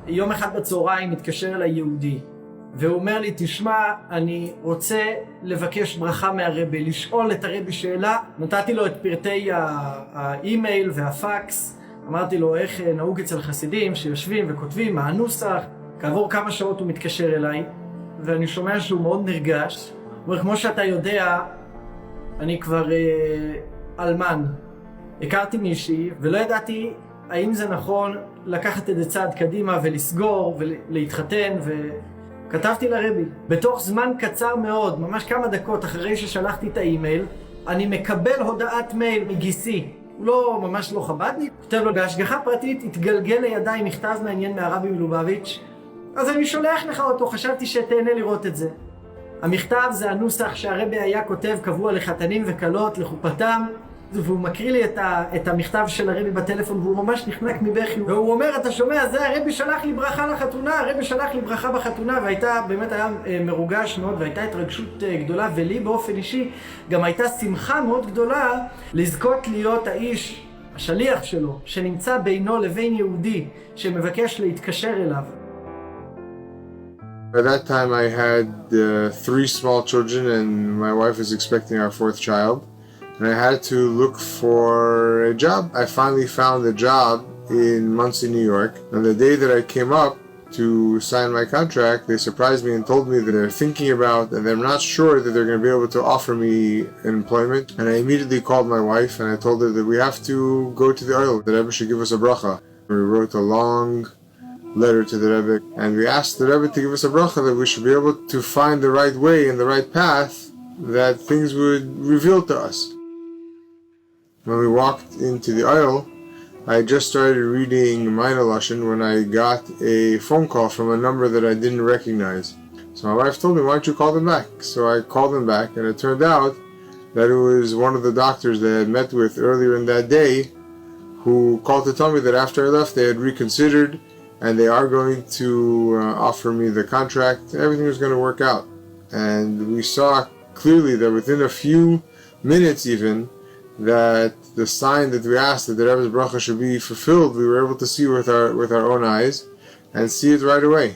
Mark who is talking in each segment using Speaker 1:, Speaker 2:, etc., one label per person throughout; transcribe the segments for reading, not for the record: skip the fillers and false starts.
Speaker 1: יום אחד בצהריים מתקשר אליי יהודי, והוא אומר לי, תשמע, אני רוצה לבקש ברכה מהרבי, לשאול את הרבי שאלה. נתתי לו את פרטי האימייל והפקס, אמרתי לו איך נהוג אצל חסידים שיושבים וכותבים מה הנוסח. כעבור כמה שעות הוא מתקשר אליי, ואני שומע שהוא מאוד נרגש. הוא אומר, כמו שאתה יודע, אני כבר אלמן. הכרתי מישהי ולא ידעתי האם זה נכון לקחת את זה צעד קדימה ולסגור ולהתחתן, וכתבתי לרבי. בתוך זמן קצר מאוד, ממש כמה דקות אחרי ששלחתי את האימייל, אני מקבל הודעת מייל מגיסי. הוא לא, ממש לא חבדניק. כותב לו, בהשגחה פרטית התגלגל לידיי מכתב מעניין מהרבי מלובביץ', אז אני שולח לך אותו, חשבתי שתהנה לראות את זה. המכתב זה הנוסח שהרבי היה כותב קבוע לחתנים וכלות, לחופתם, והוא מקריא לי את המכתב של הרבי בטלפון, והוא ממש נחנק מבכי, והוא אומר, אתה שומע, זה הרבי שלח לי ברכה לחתונה, הרבי שלח לי ברכה בחתונה, באמת היה מרוגש מאוד, והייתה התרגשות גדולה, ולי באופן אישי גם הייתה שמחה מאוד גדולה לזכות להיות האיש, השליח שלו, שנמצא בינו לבין יהודי, שמבקש להתקשר אליו.
Speaker 2: At that time I had 3 small children and my wife was expecting our 4th child. And I had to look for a job. I finally found a job in Muncie, New York. And the day that I came up to sign my contract, they surprised me and told me that they're thinking about and they're not sure that they're going to be able to offer me employment. And I immediately called my wife and I told her that we have to go to the oil. The Rebbe should give us a bracha. We wrote a long letter to the Rebbe and we asked the Rebbe to give us a bracha that we should be able to find the right way and the right path that things would reveal to us. When we walked into the aisle, I just started reading Minor Lashon when I got a phone call from a number that I didn't recognize. So my wife told me, why don't you call them back? So I called them back and it turned out that it was one of the doctors that I had met with earlier in that day who called to tell me that after I left they had reconsidered and they are going to offer me the contract and everything was going to work out. And we saw clearly that within a few minutes even, that the sign that we asked that the Rebbe's bracha should be fulfilled, we were able to see with our own eyes and see it right away.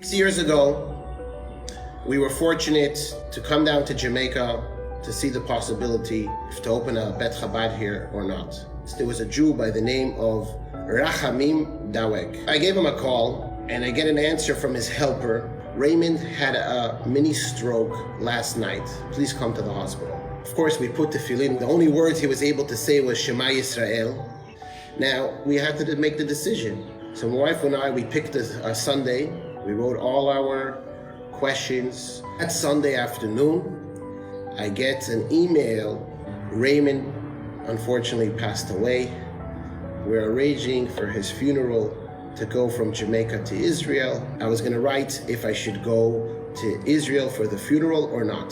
Speaker 3: 6 years ago, we were fortunate to come down to Jamaica to see the possibility to open a Bet Chabad here or not. There was a Jew by the name of Rachamim Daweg. I gave him a call and I get an answer from his helper. Raymond had a mini stroke last night. Please come to the hospital. Of course, we put tefillin. The only words he was able to say was Shema Yisrael. Now, we had to make the decision. So my wife and I, we picked a Sunday. We wrote all our questions. That Sunday afternoon, I get an email. Raymond, unfortunately, passed away. We're arranging for his funeral to go from Jamaica to Israel. I was going to write if I should go to Israel for the funeral or not.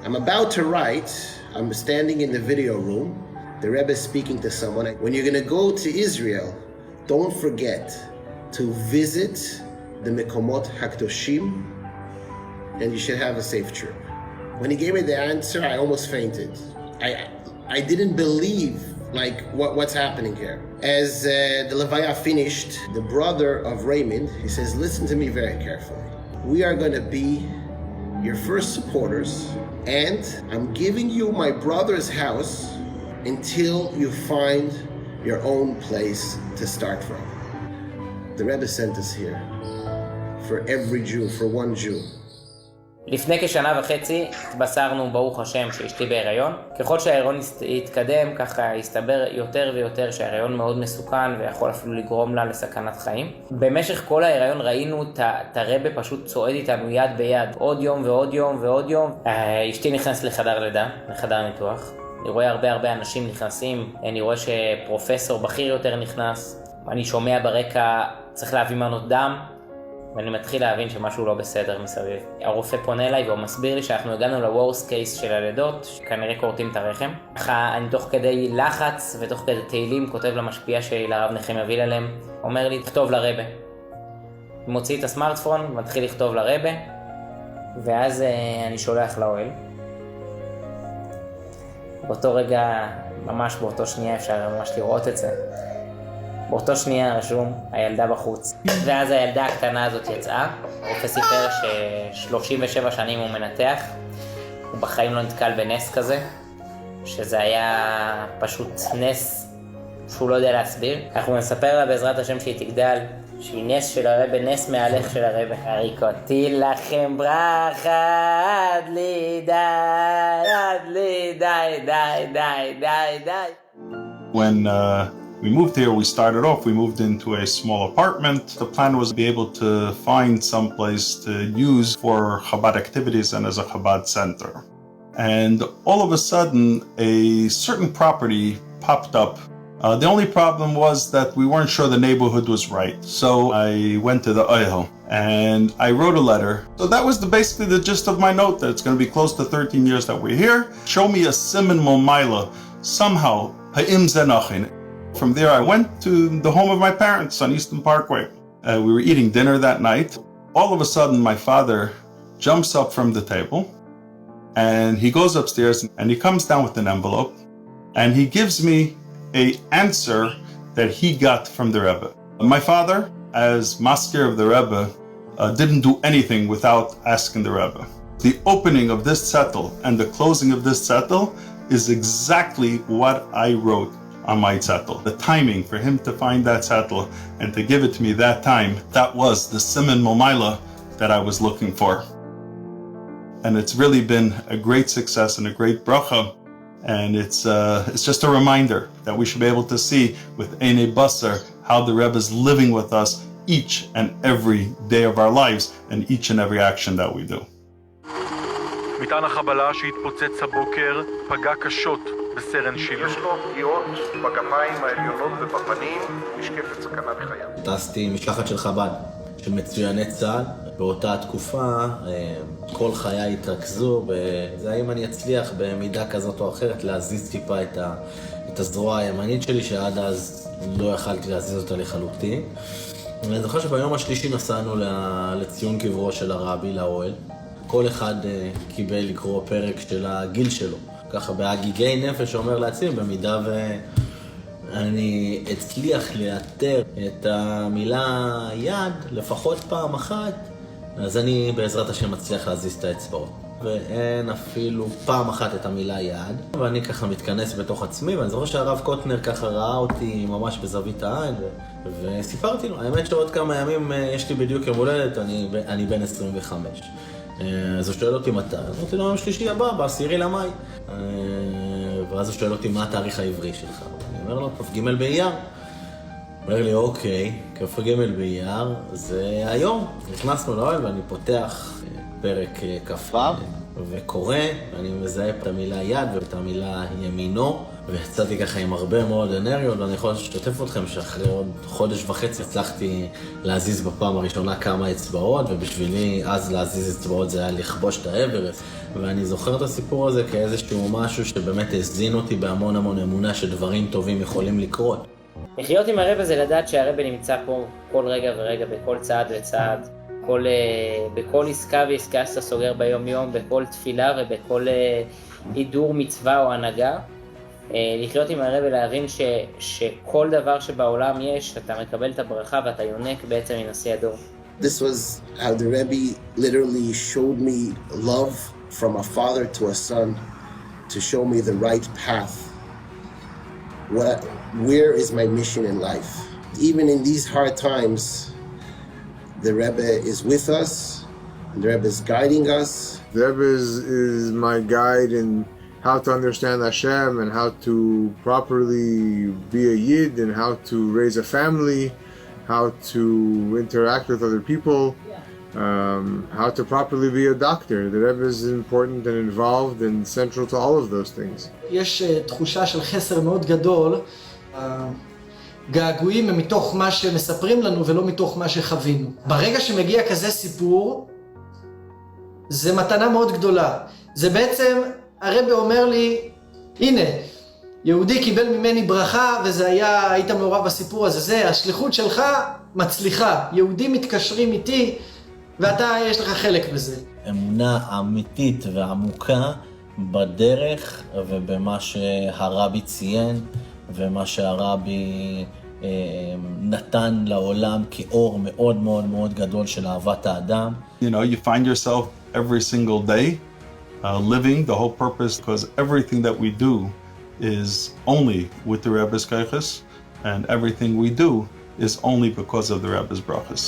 Speaker 3: I'm about to write, I'm standing in the video room, the Rebbe is speaking to someone. When you're going to go to Israel, don't forget to visit the Mekomot HaKdoshim, and you should have a safe trip. When he gave me the answer, I almost fainted. I didn't believe what's happening here. As the Levaya finished, the brother of Raymond, he says, listen to me very carefully. We are going to be your first supporters, and I'm giving you my brother's house until you find your own place to start from. The Rebbe sent us here for every Jew, for one Jew.
Speaker 4: לפני כשנה וחצי התבשרנו ברוך השם שאשתי בהיריון. ככל שההיריון התקדם, ככה הסתבר יותר ויותר שההיריון מאוד מסוכן ויכול אפילו לגרום לה לסכנת חיים. במשך כל ההיריון ראינו את הרבי פשוט צועד איתנו יד ביד, עוד יום ועוד יום ועוד יום. אשתי נכנסת לחדר לידה, לחדר ניתוח. אני רואה הרבה אנשים נכנסים, אני רואה שפרופסור בכיר יותר נכנס. אני שומע ברקע צריך להביא מנות דם. ואני מתחיל להבין שמשהו לא בסדר מסביב. הרופא פונה אליי והוא מסביר לי שאנחנו הגענו ל-worst case של הלידות, שכנראה קורטים את הרחם. ככה אני תוך כדי לחץ ותוך כדי תהילים כותב למשפיע שלי, לרב נחמיה וילהלם, אומר לי, תכתוב לרבה. מוציא את הסמארטפון, מתחיל לכתוב לרבה, ואז אני שולח לאוהל. באותו רגע, ממש באותו שנייה אפשר ממש לראות את זה. באותו שנייה רשום, הילדה בחוץ. ואז הילדה הקטנה הזאת יצאה. הרופא סיפר ש37 שנים הוא מנתח. הוא בחיים לא נתקל בנס כזה, שזה היה פשוט נס שהוא לא יודע להסביר. אנחנו נספר לה בעזרת השם שהיא תגדל, שהיא נס של הרבא, נס מהלך של הרבא. הריקותי לכם ברכה עד לי די.
Speaker 5: When we moved here, we started off, we moved into a small apartment. The plan was to be able to find some place to use for Chabad activities and as a Chabad center. And all of a sudden, a certain property popped up. The only problem was that we weren't sure the neighborhood was right. So I went to the oil and I wrote a letter. So that was basically the gist of my note, that it's going to be close to 13 years that we're here. Show me a siman momaila, somehow, ha'im zenachin. From there, I went to the home of my parents on Eastern Parkway. We were eating dinner that night. All of a sudden, my father jumps up from the table and he goes upstairs and he comes down with an envelope and he gives me an answer that he got from the Rebbe. My father, as masker of the Rebbe, didn't do anything without asking the Rebbe. The opening of this zettel and the closing of this zettel is exactly what I wrote on my zettel. The timing for him to find that zettel and to give it to me that time, that was the siman momaila that I was looking for. And it's really been a great success and a great bracha. And it's just a reminder that we should be able to see with Einei Basar how the Rebbe is living with us each and every day of our lives and each and every action that we do.
Speaker 6: מטען החבלה שהתפוצץ הבוקר פגע קשות בסרן שילה.
Speaker 7: יש לו פגיעות בגפיים העליונות ובפנים, נשקפת סכנה לחייו.
Speaker 8: טסתי משלחת של חב"ד, של מצויני צה"ל. באותה תקופה כל חיי התרכזו בזה, האם אני אצליח במידה כזאת או אחרת להזיז טיפה את הזרוע הימנית שלי, שעד אז לא יכלתי להזיז אותה לחלוטין. ואני זוכר שביום השלישי נסענו לציון קברו של הרבי, לאוהל. כל אחד קיבל לקרוא פרק של הגיל שלו, ככה בהגיגי נפש, אומר לעצמי, במידה ואני אצליח לאתר את המילה יד לפחות פעם אחת, אז אני בעזרת השם מצליח להזיז את האצבעות. ואין אפילו פעם אחת את המילה יד, ואני ככה מתכנס בתוך עצמי, ואני זוכר שהרב קוטנר ככה ראה אותי ממש בזווית העין, וסיפרתי לו, האמת שעוד כמה ימים יש לי בדיוק יום הולדת, אני בן 25. אז הוא שואל אותי מתי, אז אמרתי לו, יום שלישי הבא, ב10 למאי. ואז הוא שואל אותי מה התאריך העברי שלך. אני אומר לו, כ"ג באייר. הוא אומר לי, אוקיי, כ"ג באייר זה היום. נכנסנו לאוהל ואני פותח פרק כ"ו וקורא, ואני מזהה את המילה יד ואת המילה ימינו, ויצאתי ככה עם הרבה מאוד אנרגיות, ואני יכול לשתף אתכם שאחרי עוד חודש וחצי הצלחתי להזיז בפעם הראשונה כמה אצבעות, ובשבילי אז להזיז אצבעות זה היה לכבוש את האברסט. ואני זוכר את הסיפור הזה כאיזשהו משהו שבאמת הזין אותי בהמון המון אמונה שדברים טובים יכולים לקרות.
Speaker 4: לחיות עם הרבא זה לדעת שהרבא נמצא פה כל רגע ורגע, בכל צעד וצעד, בכל עסקה ועסקה שאתה סוגר ביום יום, בכל תפילה ובכל הידור מצווה או הנהגה. לחיות עם הרבא להבין שכל דבר שבעולם יש, אתה מקבל את הברכה ואתה יונק בעצם מנשיא הדור.
Speaker 3: This was how the Rebbe literally showed me love from a father to a son to show me the right path. Where is my mission in life? Even in these hard times, the Rebbe is with us, and the Rebbe is guiding us.
Speaker 2: The Rebbe is my guide in how to understand Hashem and how to properly be a Yid and how to raise a family, how to interact with other people, how to properly be a doctor. The Rebbe is important and involved and central to all of those things.
Speaker 1: יש תחושה של חסר מאוד גדול. געגועים הם מתוך מה שמספרים לנו ולא מתוך מה שחווינו. ברגע שמגיע כזה סיפור, זה מתנה מאוד גדולה. זה בעצם, הרבי אומר לי, הנה, יהודי קיבל ממני ברכה, וזה היה, היית מעורב בסיפור הזה, זה, השליחות שלך מצליחה. יהודים מתקשרים איתי, ואתה, יש לך חלק בזה.
Speaker 8: אמונה אמיתית ועמוקה בדרך ובמה שהרבי ציין, ומה שהרבי נתן לעולם כאור מאוד מאוד מאוד גדול של אהבת האדם.
Speaker 5: You know, you find yourself every single day living the whole purpose, because everything that we do is only with the Rebbe's kaiches, and everything we do is only because of the Rebbe's brachas.